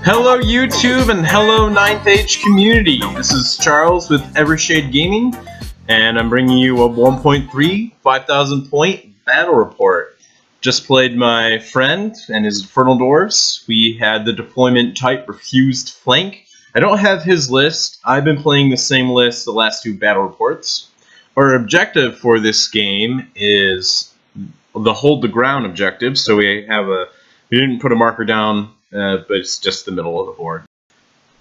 Hello YouTube and hello 9th Age community. This is Charles with Evershade Gaming, and I'm bringing you a 1.3 5,000 point battle report. Just played my friend and his Infernal Dwarves. We had the deployment type refused flank. I don't have his list. I've been playing the same list the last two battle reports. Our objective for this game is the hold the ground objective. So we didn't put a marker down, but it's just the middle of the board.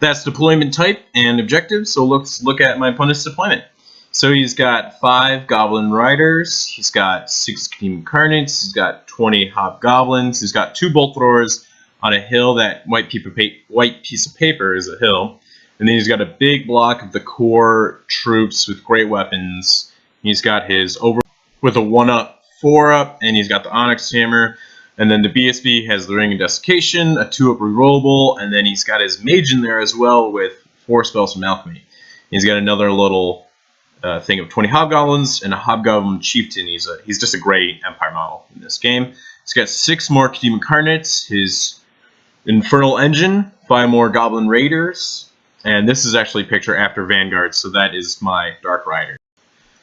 That's deployment type and objective, so let's look at my opponent's deployment. So he's got 5 Goblin Riders, he's got 6 Team Incarnates, he's got 20 Hobgoblins, he's got 2 Bolt Throwers on a hill. That white piece of paper is a hill. And then he's got a big block of the core troops with Greatweapons. He's got his Overlord with a 1-up, 4-up, and he's got the Onyx Hammer. And then the BSB has the Ring of Dessication, a 2-up rerollable, and then he's got his Mage in there as well with 4 spells from alchemy. He's got another little thing of 20 Hobgoblins and a Hobgoblin Chieftain. He's just a great Empire model in this game. He's got 6 more Team Incarnates, his Infernal Engine, 5 more Goblin Raiders, and this is actually a picture after Vanguard, so that is my Dark Rider.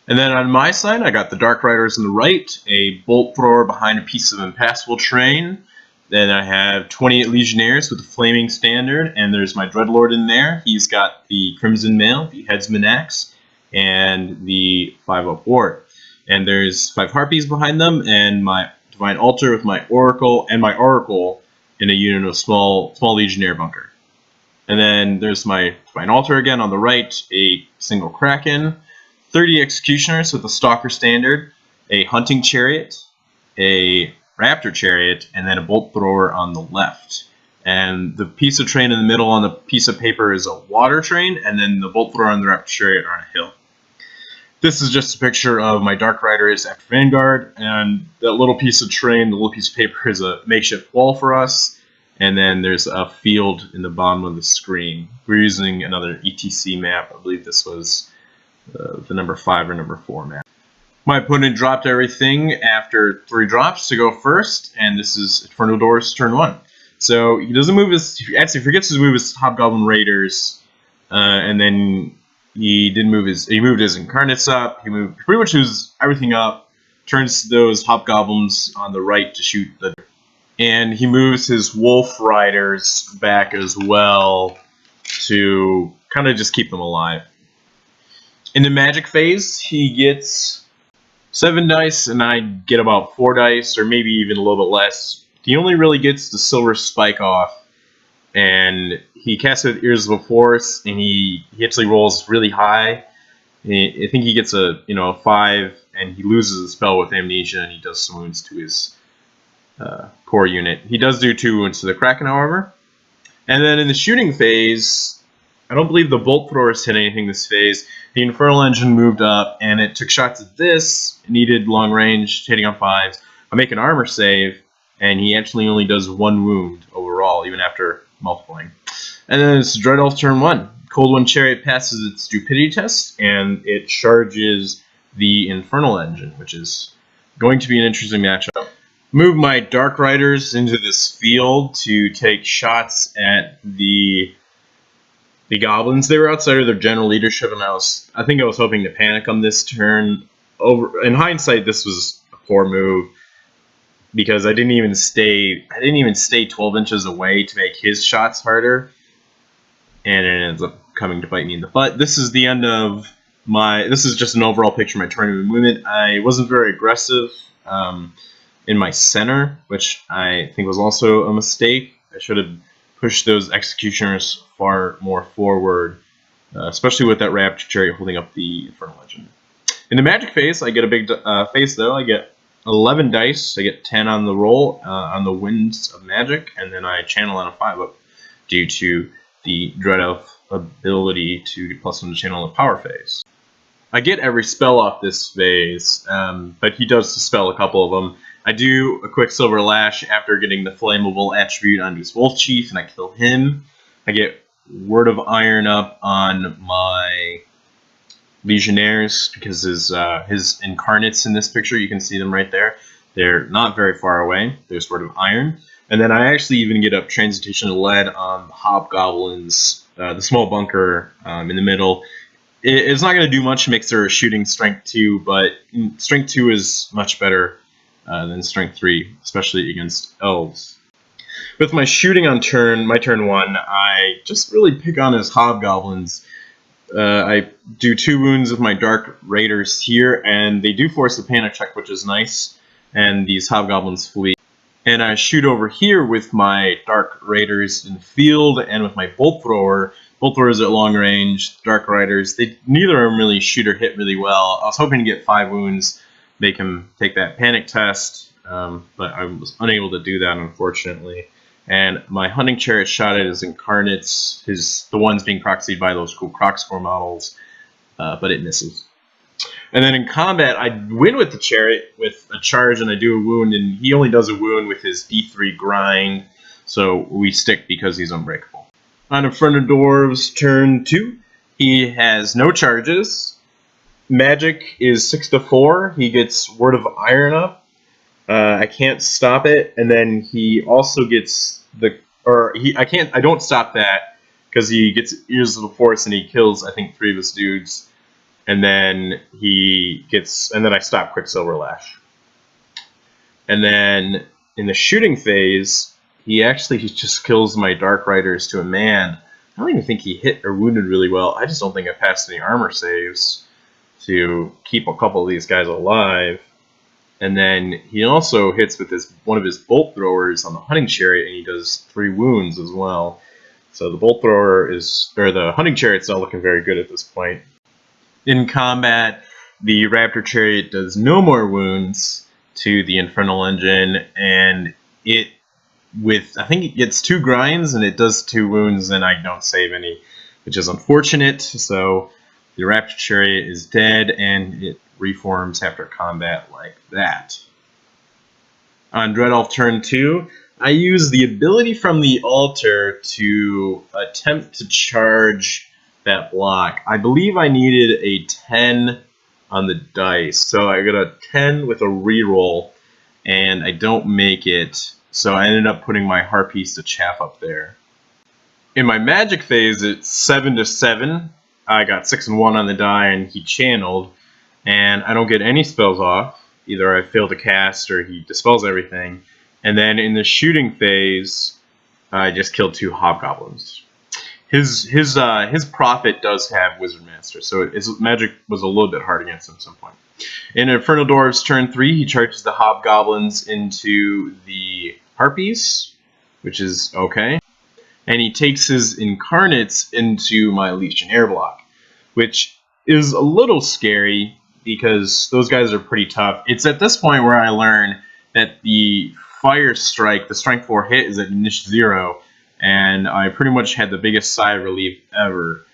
And then on my side, I got the Dark Riders on the right, a Bolt Thrower behind a piece of impassable terrain. Then I have 28 Legionnaires with a Flaming Standard, and there's my Dreadlord in there. He's got the Crimson Mail, the Headsman Axe, and the 5-up Ward. And there's 5 Harpies behind them, and my Divine Altar with my Oracle, and my Oracle in a unit of small Legionnaire bunker. And then there's my Divine Altar again on the right, a single Kraken, 30 Executioners with a Stalker Standard, a Hunting Chariot, a Raptor Chariot, and then a Bolt Thrower on the left. And the piece of train in the middle on the piece of paper is a water train, and then the Bolt Thrower and the Raptor Chariot are on a hill. This is just a picture of my Dark Riders after Vanguard, and that little piece of train, the little piece of paper, is a makeshift wall for us. And then there's a field in the bottom of the screen. We're using another ETC map. I believe this was the number 5 or number 4 map. My opponent dropped everything after 3 drops to go first, and this is Infernal Dwarves turn 1. So he doesn't move his, actually forgets to move his Hobgoblin Raiders, and then he moved his Incarnates up. He pretty much moves everything up, turns those Hobgoblins on the right to shoot and he moves his Wolf Riders back as well to kind of just keep them alive. In the magic phase, he gets 7 dice, and I get about 4 dice, or maybe even a little bit less. He only really gets the Silver Spike off, and he casts it with Ears of a Force, and he actually rolls really high. I think he gets a 5, and he loses a spell with Amnesia, and he does some wounds to his core unit. He does do 2 wounds to the Kraken, however. And then in the shooting phase, I don't believe the Bolt Throwers hit anything this phase. The Infernal Engine moved up, and it took shots at this. It needed long range, hitting on 5s. I make an armor save, and he actually only does 1 wound overall, even after multiplying. And then it's Dread Elves turn 1. Cold One Chariot passes its stupidity test, and it charges the Infernal Engine, which is going to be an interesting matchup. Move my Dark Riders into this field to take shots at the Goblins. They were outside of their general leadership, and I think I was hoping to panic on this turn. In hindsight, this was a poor move because I didn't even stay 12 inches away to make his shots harder, and it ends up coming to bite me in the butt. This is the end of this is just an overall picture of my tournament movement. I wasn't very aggressive in my center, which I think was also a mistake. I should have pushed those Executioners far more forward, especially with that Raptor Chariot holding up the Infernal Engine. In the magic phase, I get a big phase though. I get 11 dice. I get 10 on the roll on the Winds of Magic, and then I channel on a 5-up due to the Dread Elf ability to get +1 to channel in the power phase. I get every spell off this phase, but he does dispel a couple of them. I do a quick Silver Lash after getting the flammable attribute on his Wolf Chief, and I kill him. I get Word of Iron up on my Legionnaires because his Incarnates in this picture, you can see them right there. They're not very far away. There's Word of Iron. And then I actually even get up Transmutation to Lead on the Hobgoblins, the small bunker in the middle. It's not going to do much, makes their shooting Strength 2, but Strength 2 is much better than Strength 3, especially against Elves. With my shooting on my turn 1, I just really pick on his Hobgoblins. I do 2 wounds with my Dark Raiders here, and they do force a panic check, which is nice, and these Hobgoblins flee. And I shoot over here with my Dark Raiders in the field, and with my Bolt Thrower. Bolt Throwers at long range, Dark Riders, neither of them really shoot or hit really well. I was hoping to get 5 wounds, make him take that panic test, but I was unable to do that, unfortunately. And my Hunting Chariot shot at his Incarnates, the ones being proxied by those cool Crocscore models, but it misses. And then in combat, I win with the Chariot with a charge, and I do a wound, and he only does a wound with his D3 grind, so we stick because he's unbreakable. On Infernal Dwarves turn 2, he has no charges. Magic is 6-4. He gets Word of Iron up. I can't stop it, and then he also gets I don't stop that because he gets Ears of the Force and he kills I think 3 of his dudes, and then I stop Quicksilver Lash. And then in the shooting phase, he just kills my Dark Riders to a man. I don't even think he hit or wounded really well. I just don't think I passed any armor saves to keep a couple of these guys alive. And then he also hits with one of his Bolt Throwers on the Hunting Chariot, and he does 3 wounds as well. So the Bolt Thrower the Hunting Chariot's not looking very good at this point. In combat, the Raptor Chariot does no more wounds to the Infernal Engine, and I think it gets 2 grinds, and it does 2 wounds, and I don't save any, which is unfortunate. So the Raptor Chariot is dead, and it reforms after combat like that. On Dread Elf turn 2, I use the ability from the altar to attempt to charge that block. I believe I needed a 10 on the dice, so I got a 10 with a reroll, and I don't make it, so I ended up putting my Harpies to Chaff up there. In my magic phase, it's 7-7. I got 6 and 1 on the die, and he channeled, and I don't get any spells off. Either I fail to cast or he dispels everything. And then in the shooting phase, I just killed 2 Hobgoblins. His Prophet does have Wizard Master, so his magic was a little bit hard against him at some point. In Infernal Dwarves turn 3, he charges the Hobgoblins into the Harpies, which is okay. And he takes his Incarnates into my Legionnaire block, which is a little scary because those guys are pretty tough. It's at this point where I learn that the Fire Strike, the Strength 4 hit, is at niche 0, and I pretty much had the biggest sigh of relief ever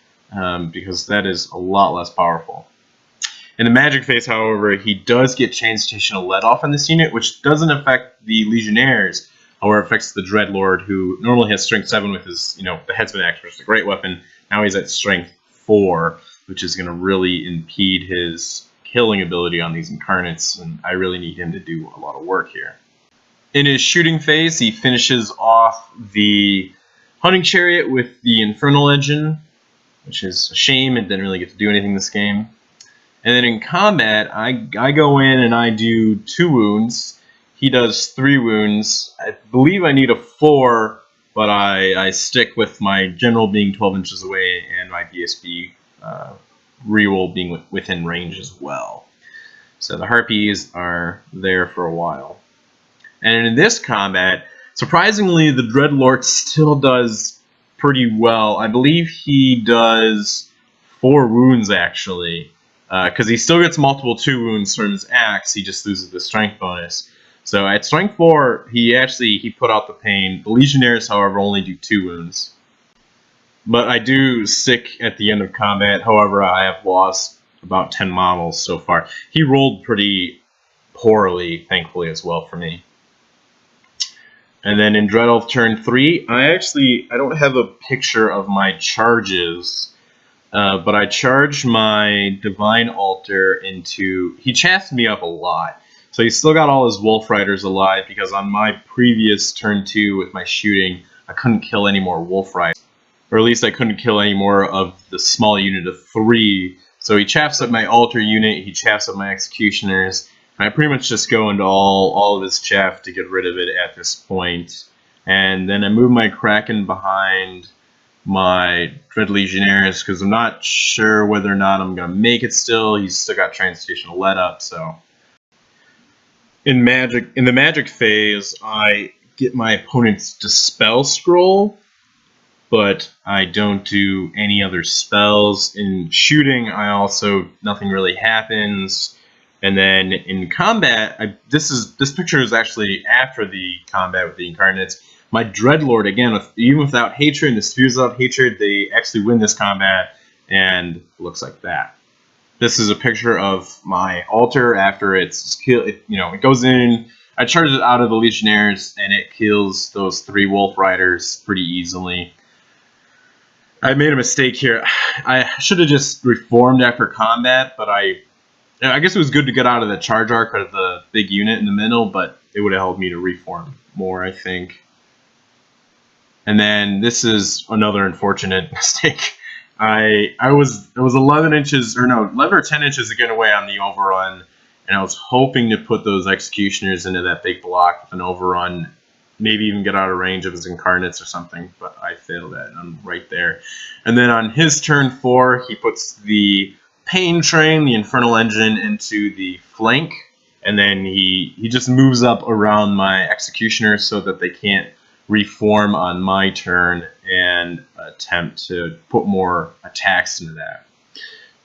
because that is a lot less powerful. In the Magic phase, however, he does get Transmutation to Lead off on this unit, which doesn't affect the Legionnaires. However, it affects the Dreadlord, who normally has Strength 7 with his, the Headsman Axe, which is a great weapon. Now he's at Strength 4, which is going to really impede his killing ability on these Incarnates, and I really need him to do a lot of work here. In his shooting phase, he finishes off the Hunting Chariot with the Infernal Engine, which is a shame. It didn't really get to do anything this game. And then in combat, I go in and I do 2 wounds. He does 3 wounds. I believe I need a 4, but I stick with my General being 12 inches away and my BSB reroll being within range as well. So the Harpies are there for a while. And in this combat, surprisingly, the Dreadlord still does pretty well. I believe he does 4 wounds, actually, because he still gets multiple 2 wounds from his axe. He just loses the strength bonus. So at Strength 4, he put out the pain. The Legionnaires, however, only do 2 wounds. But I do stick at the end of combat. However, I have lost about 10 models so far. He rolled pretty poorly, thankfully, as well for me. And then in Dread Elf turn 3, I don't have a picture of my charges, but I charged my Divine Altar into... He chaffed me up a lot. So he's still got all his Wolf Riders alive, because on my previous turn 2 with my shooting, I couldn't kill any more Wolf Riders. Or at least I couldn't kill any more of the small unit of 3. So he chaffs up my altar unit, he chaffs up my executioners, and I pretty much just go into all of his chaff to get rid of it at this point. And then I move my Kraken behind my Dread Legionnaires, because I'm not sure whether or not I'm going to make it still. He's still got Transmutational Let up, so... In the magic phase, I get my opponent's Dispel Scroll, but I don't do any other spells. In shooting, nothing really happens. And then in combat, this picture is actually after the combat with the Incarnates. My Dreadlord, again, even without Hatred and the Spears without Hatred, they actually win this combat, and it looks like that. This is a picture of my altar after it's killed. It goes in. I charge it out of the Legionnaires, and it kills those 3 Wolf Riders pretty easily. I made a mistake here. I should have just reformed after combat, but I guess it was good to get out of the charge arc of the big unit in the middle, but it would have helped me to reform more, I think. And then this is another unfortunate mistake. I was 11 or 10 inches to get away on the overrun, and I was hoping to put those executioners into that big block with an overrun, maybe even get out of range of his Incarnates or something, but I failed that, and I'm right there. And then on his turn 4, he puts the Pain Train, the Infernal Engine, into the flank, and then he just moves up around my executioners so that they can't reform on my turn and attempt to put more attacks into that.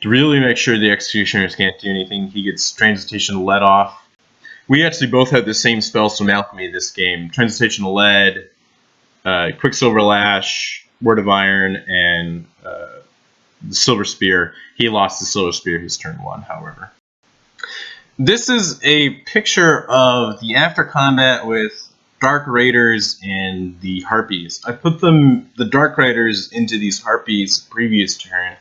To really make sure the executioners can't do anything, he gets Transmutation Lead off. We actually both have the same spells from Alchemy this game. Transmutational Lead, Quicksilver Lash, Word of Iron, and the Silver Spear. He lost the Silver Spear his turn 1, however. This is a picture of the after combat with Dark Raiders and the Harpies. I put the Dark Raiders into these Harpies previous turn,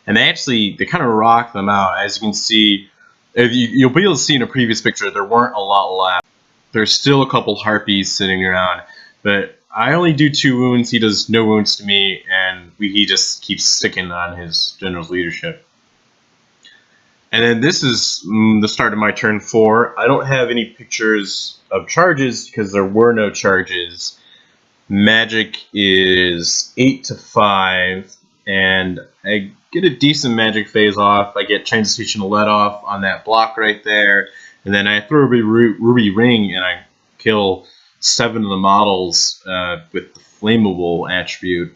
and they kind of rock them out. As you can see, you'll be able to see in a previous picture, there weren't a lot left. There's still a couple Harpies sitting around, but I only do 2 wounds. He does no wounds to me, and he just keeps sticking on his general's leadership. And then this is the start of my turn 4. I don't have any pictures of charges because there were no charges. Magic is 8 to 5, and I get a decent magic phase off. I get Transmutational Let off on that block right there, and then I throw a Ruby Ring, and I kill 7 of the models with the Flammable attribute,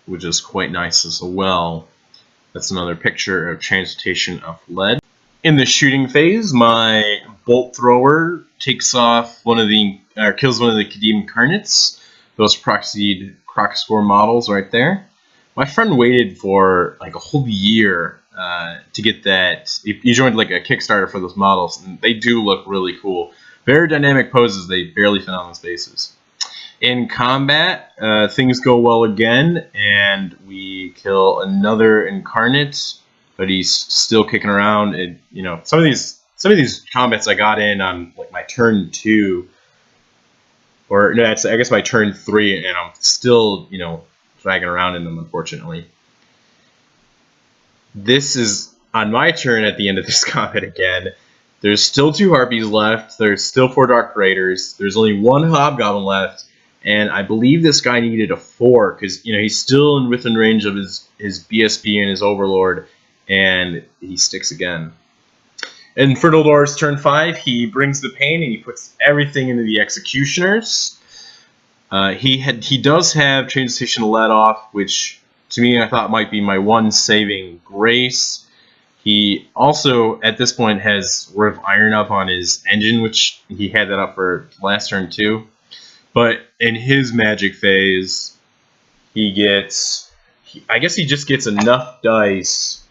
which is quite nice as well. That's another picture of Transmutation of Lead. In the shooting phase, my Bolt Thrower takes off kills one of the Kadim Incarnates. Those proxied Crocscore models right there. My friend waited for like a whole year to get that. He joined like a Kickstarter for those models, and they do look really cool. Very dynamic poses. They barely fit on those bases. In combat, things go well again, and we kill another Incarnate, but he's still kicking around. And some of these combats I got in on like my turn 2, or no, I guess my turn 3, and I'm still dragging around in them, unfortunately. This is on my turn at the end of this combat again. There's still 2 Harpies left. There's still 4 Dark Raiders. There's only 1 Hobgoblin left. And I believe this guy needed a 4 because he's still within range of his BSB and his Overlord, and he sticks again. Infernal Dwarves turn 5, he brings the pain and he puts everything into the executioners. He does have Transmutation Let off, which to me I thought might be my one saving grace. He also at this point has Word of Iron up on his engine, which he had that up for last turn too. But in his magic phase, I guess he just gets enough dice.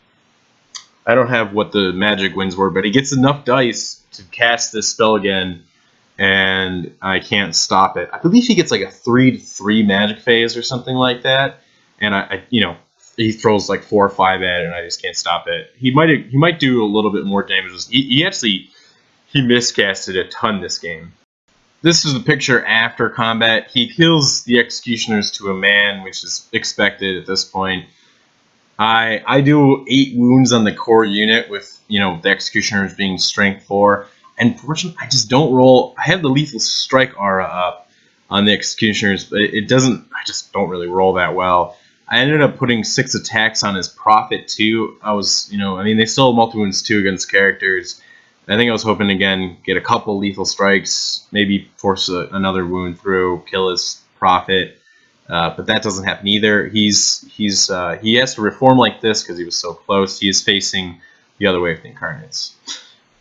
I don't have what the magic wins were, but he gets enough dice to cast this spell again, and I can't stop it. I believe he gets like a 3/3 magic phase or something like that, and he throws like 4 or 5 at it, and I just can't stop it. He might do a little bit more damage. he miscasted a ton this game. This is the picture after combat. He kills the executioners to a man, which is expected at this point. I do 8 wounds on the core unit with, you know, the executioners being strength 4. And fortunately, I just don't roll. I have the lethal strike aura up on the executioners, but it doesn't. I just don't really roll that well. I ended up putting 6 attacks on his prophet too. I was, you know, I mean, they still have multi wounds too against characters. I think I was hoping again get a couple lethal strikes, maybe force another wound through, kill his prophet. But that doesn't happen either. He has to reform like this because he was so close. He is facing the other way of the incarnates.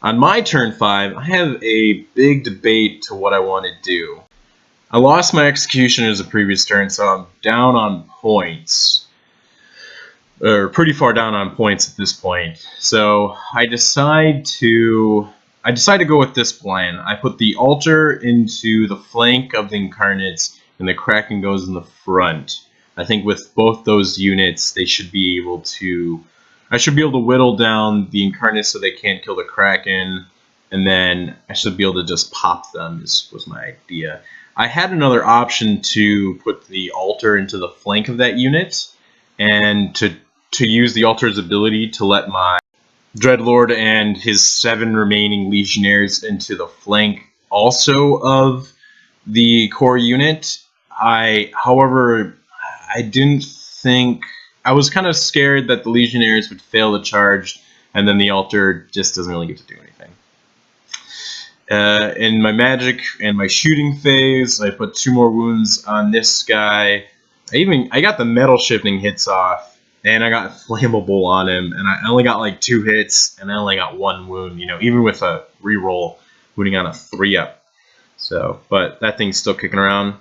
On my turn 5, I have a big debate to what I want to do. I lost my executioners the previous turn, so I'm down on points. Or pretty far down on points at this point. So I decide to go with this plan. I put the altar into the flank of the incarnates, and the Kraken goes in the front. I think with both those units, they should be able to. I should be able to whittle down the incarnates so they can't kill the Kraken, and then I should be able to just pop them. Was my idea. I had another option to put the altar into the flank of that unit, and to use the altar's ability to let my Dreadlord and his 7 remaining legionnaires into the flank also of the core unit. However, I didn't think. I was kind of scared that the legionnaires would fail the charge, and then the altar just doesn't really get to do anything. In my magic and my shooting phase, I put 2 more wounds on this guy. I got the metal shifting hits off, and I got flammable on him, and I only got like 2 hits, and I only got 1 wound. You know, even with a reroll, wounding on a 3-up. So, but that thing's still kicking around.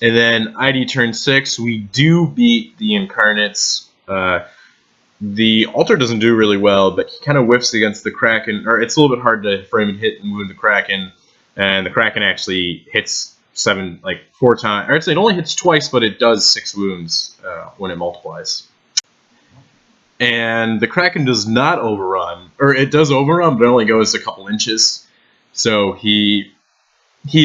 And then ID turn 6, we do beat the incarnates. The altar doesn't do really well, but he kind of whiffs against the Kraken, or it's a little bit hard for him to hit and wound the Kraken, and the Kraken actually hits 4 times. Or it only hits twice, but it does 6 wounds when it multiplies. And the Kraken does not overrun, or it does overrun, but it only goes a couple inches. So he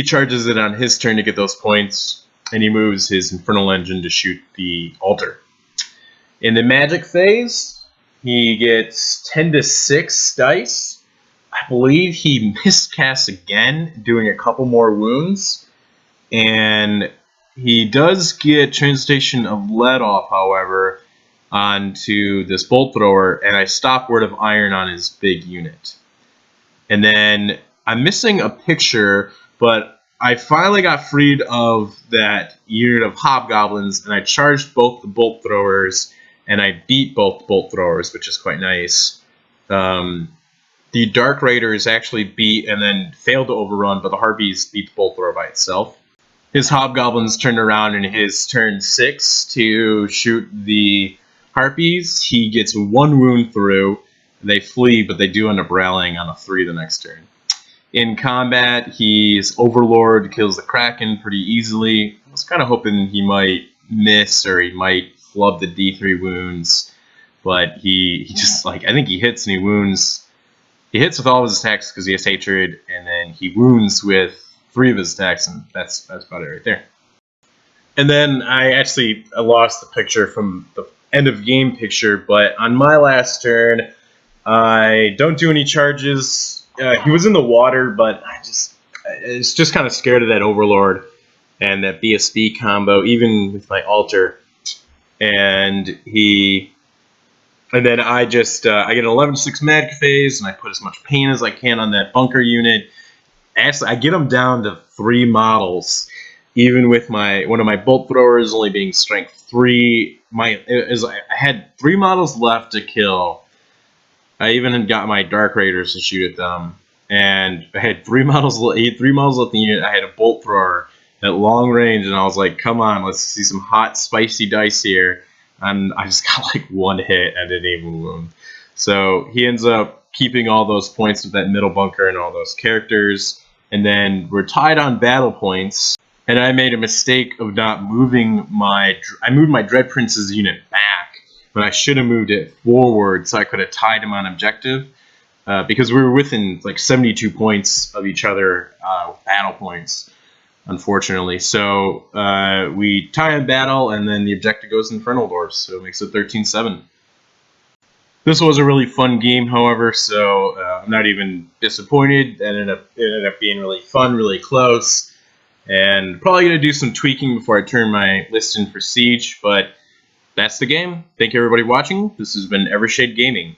charges it on his turn to get those points, and he moves his Infernal Engine to shoot the altar. In the magic phase, he gets 10 to 6 dice. I believe he miscasts again, doing a couple more wounds. And he does get Transmutation of Lead off, however, onto this Bolt Thrower, and I stop Word of Iron on his big unit. And then I'm missing a picture, but I finally got freed of that unit of Hobgoblins, and I charged both the Bolt Throwers, and I beat both Bolt Throwers, which is quite nice. The Dark Raiders actually beat and then failed to overrun, but the Harpies beat the Bolt Thrower by itself. His Hobgoblins turned around in his turn 6 to shoot the Harpies. He gets 1 wound through. They flee, but they do end up rallying on a 3 the next turn. In combat, his Overlord kills the Kraken pretty easily. I was kind of hoping he might miss, or he might flub the D3 wounds, but he just, I think he hits and he wounds. He hits with all of his attacks because he has Hatred, and then he wounds with 3 of his attacks, and that's about it right there. And then I lost the picture from the end of game picture, but on my last turn, I don't do any charges. He was in the water, but I was just kind of scared of that Overlord and that BSB combo, even with my altar. And then I get an 11-6 magic phase, and I put as much pain as I can on that bunker unit. Actually, I get him down to 3 models, even with one of my Bolt Throwers only being strength 3. I had 3 models left to kill. I even got my Dark Raiders to shoot at them, and I had 3 models left in the unit. I had a Bolt Thrower at long range, and I was like, come on, let's see some hot, spicy dice here. And I just got 1 hit and didn't even wound. So he ends up keeping all those points with that middle bunker and all those characters. And then we're tied on battle points. And I made a mistake of not moving I moved my Dread Prince's unit back, but I should have moved it forward so I could have tied him on objective. because we were within like 72 points of each other battle points, unfortunately. So we tie a battle, and then the objective goes Infernal Dwarves, so it makes it 13-7. This was a really fun game, however, so I'm not even disappointed. It ended up being really fun, really close, and probably going to do some tweaking before I turn my list in for Siege, but that's the game. Thank you everybody watching. This has been Evershade Gaming.